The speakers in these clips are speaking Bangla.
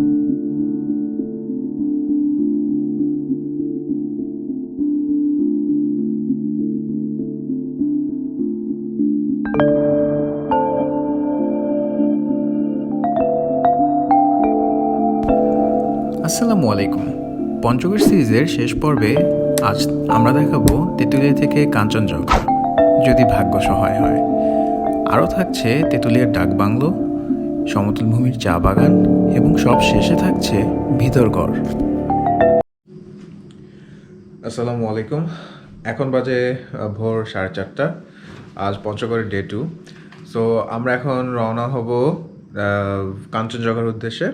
আসসালামু আলাইকুম। পঞ্চগড় সিরিজের শেষ পর্বে আজ আমরা দেখাবো তেতুলিয়া থেকে কাঞ্চনজঙ্ঘা, যদি ভাগ্য সহায় হয়। আরও থাকছে তেতুলিয়ার ডাকবাংলো, সমতল ভূমির চা বাগান এবং সব শেষে থাকছে ভিতরগড়। আসসালামু আলাইকুম। এখন বাজে ভোর 4:30। আজ পঞ্চগড়ের ডে 2। সো আমরা এখন রওনা হব কাঞ্চনজঙ্ঘার উদ্দেশ্যে।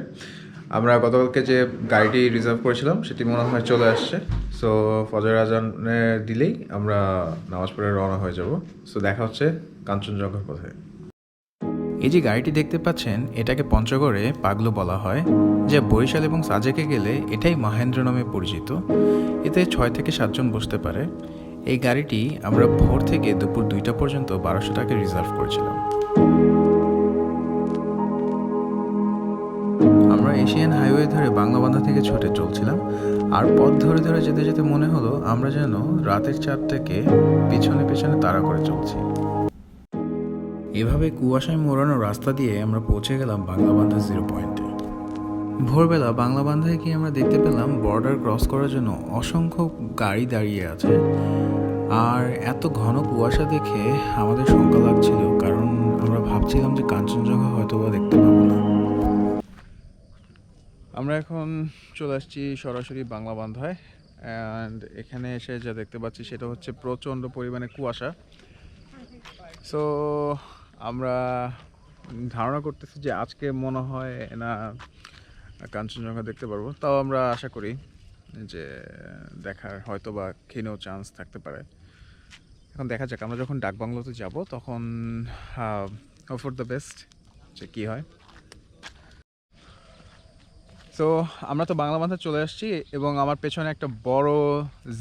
আমরা গতকালকে যে গাড়িটি রিজার্ভ করেছিলাম সেটি মনে হয় চলে আসছে। সো ফজর আজানে দিলেই আমরা নামাজ পড়ে রওনা হয়ে যাব। সো দেখা হচ্ছে কাঞ্চনজঙ্ঘার পথে। এই যে গাড়িটি দেখতে পাচ্ছেন, এটাকে পঞ্চগড়ে পাগলো বলা হয়, যা বরিশাল এবং সাজেকে গেলে এটাই মহেন্দ্র নামে পরিচিত। এতে 6 থেকে 7 জন বসতে পারে। এই গাড়িটি আমরা ভোর থেকে দুপুর 2টা পর্যন্ত 1200 টাকা রিজার্ভ করেছিলাম। আমরা এশিয়ান হাইওয়ে ধরে বাংলাবান্ধা থেকে ছুটে চলছিলাম, আর পথ ধরে ধরে যেতে যেতে মনে হলো আমরা যেন রাতের চাঁদটাকে পিছনে পিছনে তাড়া করে চলছি। এভাবে কুয়াশায় মোড়ানো রাস্তা দিয়ে আমরা পৌঁছে গেলাম বাংলাবান্ধা 0 পয়েন্টে। ভোরবেলা বাংলাবান্ধায় গিয়ে আমরা দেখতে পেলাম বর্ডার ক্রস করার জন্য অসংখ্য গাড়ি দাঁড়িয়ে আছে। আর এত ঘন কুয়াশা দেখে আমাদের শঙ্কা লাগছিল, কারণ আমরা ভাবছিলাম যে কাঞ্চনজঙ্ঘা হয়তো বা দেখতে পাবো না। আমরা এখন চলে আসছি সরাসরি বাংলাবান্ধায়, অ্যান্ড এখানে এসে যা দেখতে পাচ্ছি সেটা হচ্ছে প্রচণ্ড পরিমাণে কুয়াশা। সো আমরা ধারণা করতেছি যে আজকে মনে হয় না কাঞ্চনজঙ্ঘা দেখতে পারবো, তাও আমরা আশা করি যে দেখার হয়তো বা ক্ষীণ চান্স থাকতে পারে। এখন দেখা যাক, আমরা যখন ডাকবাংলোতে যাব তখন হোপ ফর দ্য বেস্ট যে কী হয়। সো আমরা তো বাংলাবান্ধা চলে আসছি এবং আমার পেছনে একটা বড়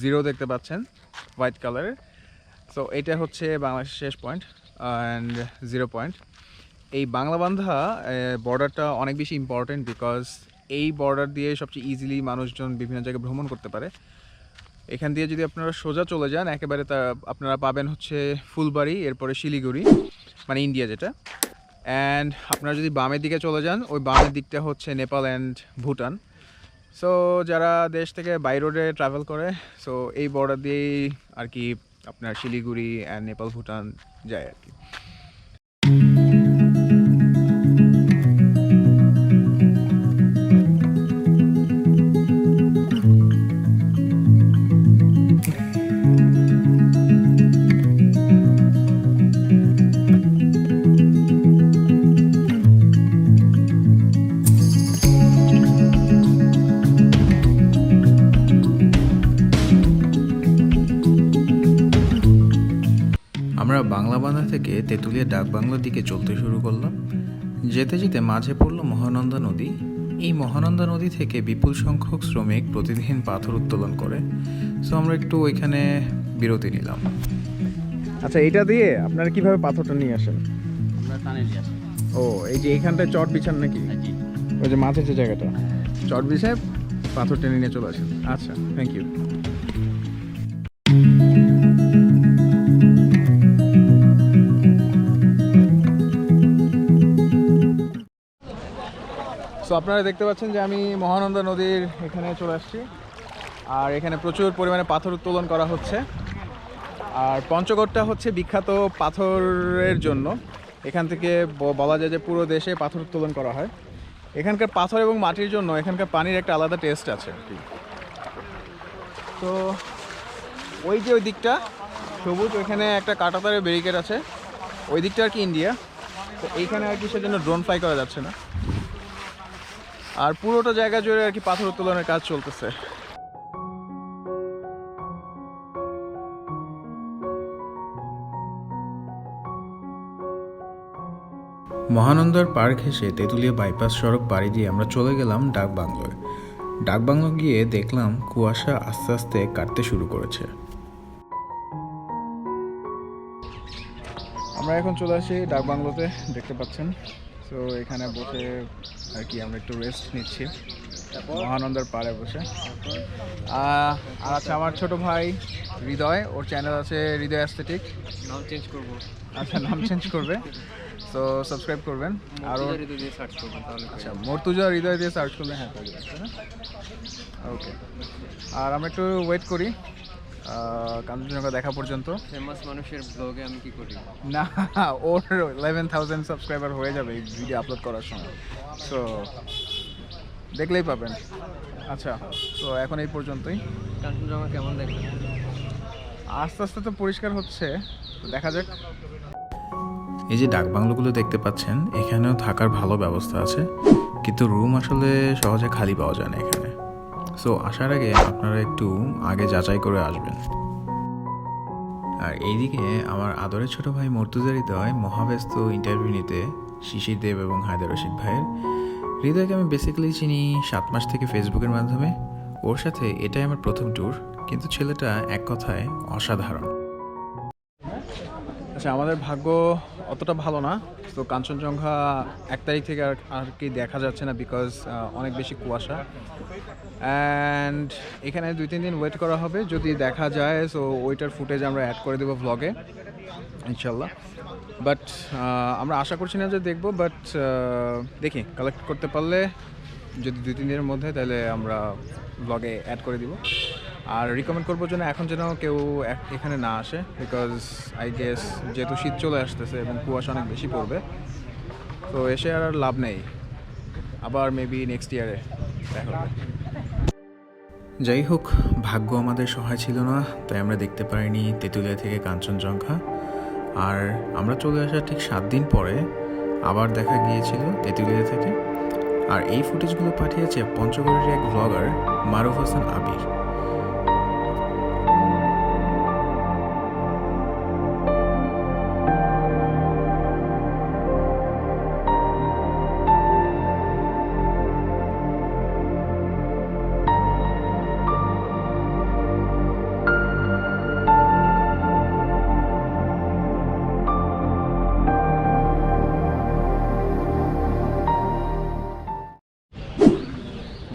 0 দেখতে পাচ্ছেন, হোয়াইট কালারের। সো এটা হচ্ছে বাংলাদেশের শেষ পয়েন্ট অ্যান্ড 0 পয়েন্ট। এই বাংলাবান্ধা বর্ডারটা অনেক বেশি ইম্পর্টেন্ট, বিকজ এই বর্ডার দিয়ে সবচেয়ে ইজিলি মানুষজন বিভিন্ন জায়গায় ভ্রমণ করতে পারে। এখান দিয়ে যদি আপনারা সোজা চলে যান একেবারে, তা আপনারা পাবেন হচ্ছে ফুলবাড়ি, এরপরে শিলিগুড়ি, মানে ইন্ডিয়া যেটা। অ্যান্ড আপনারা যদি বামের দিকে চলে যান, ওই বামের দিকটা হচ্ছে নেপাল অ্যান্ড ভুটান। সো যারা দেশ থেকে বাই রোডে ট্রাভেল করে, সো এই বর্ডার দিয়েই আর কি আপনার শিলিগুড়ি অ্যান্ড নেপাল ভুটান যায় আর কি। আমরা বাংলাবান্ধা থেকে তেতুলিয়া ডাকবাংলোর দিকে চলতে শুরু করলাম। যেতে যেতে মাঝে পড়ল মহানন্দা নদী। এই মহানন্দা নদী থেকে বিপুল সংখ্যক শ্রমিক প্রতিদিন পাথর উত্তোলন করে। সো আমরা একটু ওইখানে বিরতি নিলাম। আচ্ছা, এটা দিয়ে আপনারা কিভাবে পাথরটা নিয়ে আসেন? আমরা টানে নিয়ে আসি। ও, এই যে এইখানটায় চট বিছান নাকি? ওই যে মাঝে যে জায়গাটা, চট বিছায় পাথর টেনে নিয়ে চলে আসেন। আচ্ছা, থ্যাংক ইউ। সো আপনারা দেখতে পাচ্ছেন যে আমি মহানন্দা নদীর এখানে চলে আসছি, আর এখানে প্রচুর পরিমাণে পাথর উত্তোলন করা হচ্ছে। আর পঞ্চগড়টা হচ্ছে বিখ্যাত পাথরের জন্য। এখান থেকে বলা যায় যে পুরো দেশে পাথর উত্তোলন করা হয়। এখানকার পাথর এবং মাটির জন্য এখানকার পানির একটা আলাদা টেস্ট আছে আর কি। তো ওই যে ওই দিকটা সবুজ, ওইখানে একটা কাঁটাতারের ব্যারিকেড আছে, ওই দিকটা আর কি ইন্ডিয়া। তো এইখানে আর কি সেজন্য ড্রোন ফ্লাই করা যাচ্ছে না, আর পুরোটা জায়গা জুড়ে আর কি পাথর উত্তোলনের কাজ চলতেছে। মহানন্দার পার ঘেঁষে তেতুলিয়া বাইপাস সড়ক পাড়ি দিয়ে আমরা চলে গেলাম ডাকবাংলোয়। ডাকবাংলো গিয়ে দেখলাম কুয়াশা আস্তে আস্তে কাটতে শুরু করেছে। আমরা এখন চলে আসি ডাকবাংলোতে, দেখতে পাচ্ছেন। সো এখানে বসে আর কি আমরা একটু রেস্ট নিচ্ছি মহানন্দার পাড়ে বসে। আর আচ্ছা, আমার ছোট ভাই হৃদয়, ওর চ্যানেল আছে হৃদয় অ্যাস্থেটিক। নাম চেঞ্জ করব। আচ্ছা, নাম চেঞ্জ করবে, সো সাবস্ক্রাইব করবেন। আর হৃদয় দিয়ে সার্চ করবেন তাহলে। আচ্ছা, মর্তুজা হৃদয় দিয়ে সার্চ করলে হ্যাঁ পেয়ে যাচ্ছে না? ওকে। আর আমরা একটু ওয়েট করি কাঞ্চনজঙ্ঘা দেখা পর্যন্ত। ফেমাস মানুষের ব্লগে আমি কি করি না, ওর 11,000 সাবস্ক্রাইবার হয়ে যাবে এই ভিডিও আপলোড করার সময়, সো দেখলেই পাবেন। আচ্ছা, তো এখন এই পর্যন্তই। কাঞ্চনজঙ্ঘা কেমন দেখলেন? আস্তে আস্তে তো পরিষ্কার হচ্ছে, তো দেখা যাক। এই যে ডাক বাংলোগুলো দেখতে পাচ্ছেন, এখানেও থাকার ভালো ব্যবস্থা আছে, কিন্তু রুম আসলে সহজে খালি পাওয়া যায় না এখানে। সো আসার আগে আপনারা একটু আগে যাচাই করে আসবেন। আর এইদিকে আমার আদরের ছোট ভাই মর্তুজা হৃদয় মহাব্যস্ত ইন্টারভিউ নিতে শিশির দেব এবং হায়দার রশিদ ভাইয়ের। হৃদয়কে আমি বেসিক্যালি চিনি 7 মাস থেকে ফেসবুকের মাধ্যমে। ওর সাথে এটাই আমার প্রথম ট্যুর, কিন্তু ছেলেটা এক কথায় অসাধারণ। আচ্ছা, আমাদের ভাগ্য অতটা ভালো না, তো কাঞ্চনজঙ্ঘা 1 তারিখ থেকে আর কি দেখা যাচ্ছে না, বিকজ অনেক বেশি কুয়াশা। অ্যান্ড এখানে 2-3 দিন ওয়েট করা হবে, যদি দেখা যায় সো ওইটার ফুটেজ আমরা অ্যাড করে দেবো ভ্লগে ইনশাল্লাহ। বাট আমরা আশা করছি না যে দেখবো, বাট দেখি কালেক্ট করতে পারলে যদি 2-3 দিনের মধ্যে, তাহলে আমরা ব্লগে অ্যাড করে দিব। আর রিকমেন্ড করবো যেন এখন যেন কেউ এখানে না আসে, বিকজ আই গেস যেহেতু শীত চলে আসতেছে এবং কুয়াশা অনেক বেশি পড়বে, তো এসে আর লাভ নেই। আবার মেবি নেক্সট ইয়ারে দেখা হবে। যাই হোক, ভাগ্য আমাদের সহায় ছিল না, তাই আমরা দেখতে পারিনি তেতুলিয়া থেকে কাঞ্চনজঙ্ঘা। আর আমরা চলে আসার ঠিক 7 দিন পরে আবার দেখা গিয়েছিল তেতুলিয়া থেকে। আর এই ফুটেজগুলো পাঠিয়েছে পঞ্চগড়ের এক ব্লগার মারুফ হাসান আবির।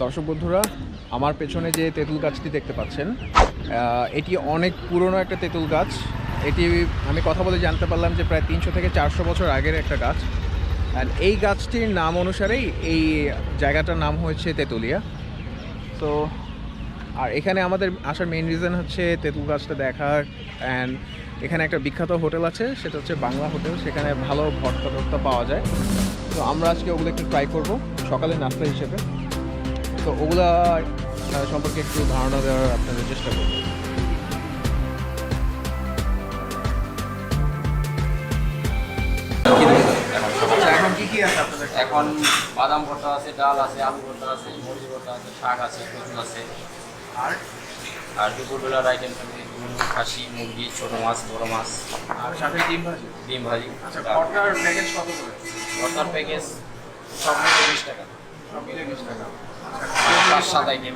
দর্শক বন্ধুরা, আমার পেছনে যে তেঁতুল গাছটি দেখতে পাচ্ছেন, এটি অনেক পুরনো একটা তেঁতুল গাছ। এটি আমি কথা বলে জানতে পারলাম যে প্রায় 300 থেকে 400 বছর আগের একটা গাছ। আর এই গাছটির নাম অনুসারেই এই জায়গাটার নাম হয়েছে তেতুলিয়া। তো আর এখানে আমাদের আসার মেইন রিজন হচ্ছে তেঁতুল গাছটা দেখা। অ্যান্ড এখানে একটা বিখ্যাত হোটেল আছে, সেটা হচ্ছে বাংলা হোটেল, সেখানে ভালো ভর্তা পাওয়া যায়। তো আমরা আজকে ওগুলো একটু ট্রাই করবো সকালে নাস্তা হিসেবে। তো ওগুলা সম্পর্কে একটু ধারণা দেওয়ার আপনাদের চেষ্টা করব। এখন কি আছে আপনাদের? এখন বাদাম ভর্তা আছে, ডাল আছে, আলু ভর্তা আছে, মরিচ ভর্তা আছে, শাক আছে, কচু আছে। আর দুপুরবেলার আইটেম থাকবে খাসি, মুরগি, ছোটো মাছ, বড় মাছ, আর সাথে ডিম ভাজি। আচ্ছা, ভর্তার প্যাকেজ কত করে? ভর্তার প্যাকেজ সব মিলে 20 টাকা। সব মিলে 20 টাকা। 5-7 আইটেম।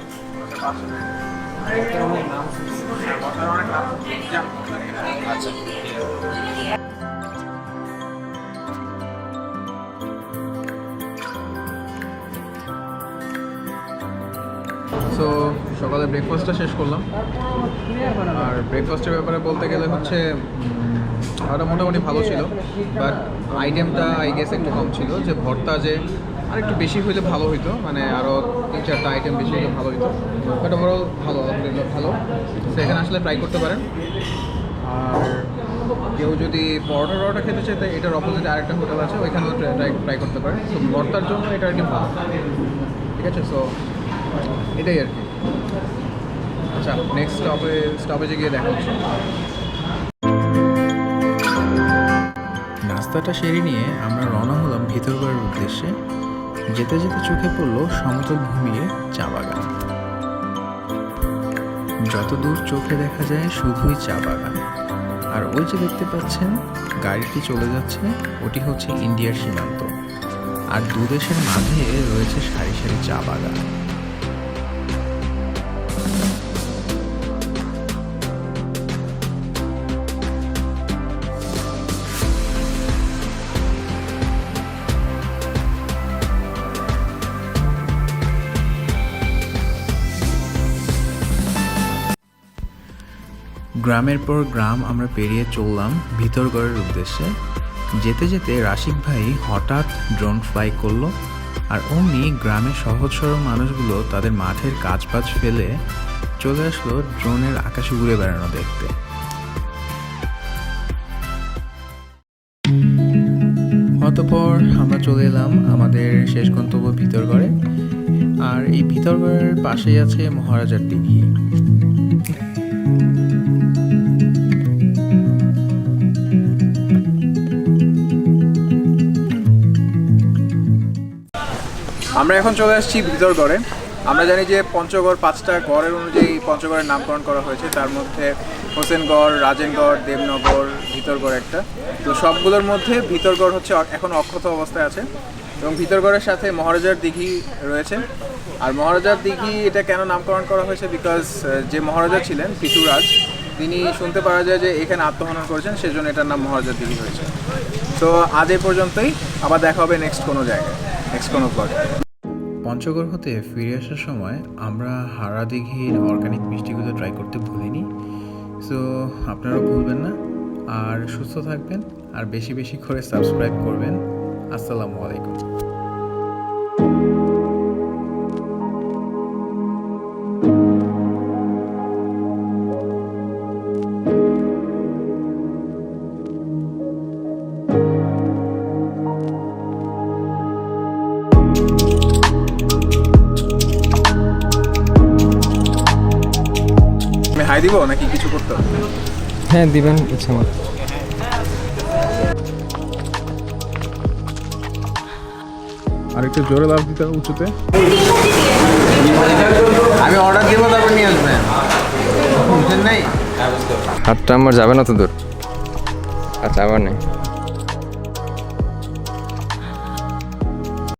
আচ্ছা, সো সকালে ব্রেকফাস্টটা শেষ করলাম। আর ব্রেকফাস্টের ব্যাপারে বলতে গেলে হচ্ছে ওটা মোটামুটি ভালো ছিল, বাট আইটেমটা আই গেস একটু কম ছিল। যে ভর্তা যে আর একটু বেশি হইলে ভালো হইতো, মানে আরও 3-4টা আইটেম বেশি হইলে ভালো হইতো। বাট ওভারঅল ভালো, আলহামদুলিল্লাহ ভালো। সেখানে আসলে ট্রাই করতে পারেন। আর কেউ যদি পরোটা খেতে চায়, তাই এটার অপোজিটে আরেকটা হোটেল আছে, ওইখানেও ট্রাই করতে পারেন। তো ভর্তার জন্য এটা আর কি ভালো, ঠিক আছে? সো এটাই আর কি। আচ্ছা, নেক্সট স্টপেজে গিয়ে দেখা হচ্ছে। নাস্তাটা সেরে নিয়ে আমরা রওনা হলাম ভিতরগড়ের উদ্দেশ্যে। যেতে যেতে চোখে পড়ল সমতল ভূমির চা বাগান। যত দূর চোখে দেখা যায় শুধুই চা বাগান। আর ওই যে দেখতে পাচ্ছেন গাড়িটি চলে যাচ্ছে, ওটি হচ্ছে ইন্ডিয়ার সীমান্ত। আর দুদেশের মাঝে রয়েছে সারি সারি চা বাগান। গ্রামের পর গ্রাম আমরা পেরিয়ে চললাম ভিতরগড়ের উদ্দেশ্যে। যেতে যেতে রাশিক ভাই হঠাৎ ড্রোন ফ্লাই করলো, আর অমনি গ্রামের সহজ সরল মানুষগুলো তাদের মাঠের কাজবাজ ফেলে চলে আসলো ড্রোনের আকাশে উড়ে বেড়ানো দেখতে। অতঃপর আমরা চলে এলাম আমাদের শেষ গন্তব্য ভিতরগড়ে। আর এই ভিতরগড়ের পাশেই আছে মহারাজার দিঘি। আমরা এখন চলে আসছি ভিতরগড়ে। আমরা জানি যে পঞ্চগড় 5টা গড়ের অনুযায়ী পঞ্চগড়ের নামকরণ করা হয়েছে, তার মধ্যে হোসেনগড়, রাজেনগড়, দেবনগর, ভিতরগড় একটা। তো সবগুলোর মধ্যে ভিতরগড় হচ্ছে এখন অক্ষত অবস্থায় আছে, এবং ভিতরগড়ের সাথে মহারাজার দিঘি রয়েছে। আর মহারাজার দিঘি এটা কেন নামকরণ করা হয়েছে, বিকজ যে মহারাজা ছিলেন পৃথুরাজ, তিনি শুনতে পাওয়া যায় যে এখানে আত্মহনন করেছেন, সেজন্য এটার নাম মহারাজার দিঘি হয়েছে। তো আজ এ পর্যন্তই, আবার দেখা হবে নেক্সট কোনো জায়গায়, নেক্সট কোনো ব্লগে। পঞ্চগড় হতে ফিরে আসার সময় আমরা হারা দিঘির অর্গানিক মিষ্টিগুলো ট্রাই করতে ভুলিনি। সো আপনারাও ভুলবেন না, আর সুস্থ থাকবেন, আর বেশি বেশি করে সাবস্ক্রাইব করবেন। আসসালামু আলাইকুম। হাই দিব নাকি কিছু করতে হবে? হ্যাঁ দিবেন, ইচ্ছা মতো। আর একটু জোরে লাভ দিতে হবে উঁচুতে। আমি অর্ডার দিব, তারপর নিয়ে আসবেন। বুঝছেন নাই? হাতটা আমার যাবে না তো দূর। আচ্ছা আবার নেই।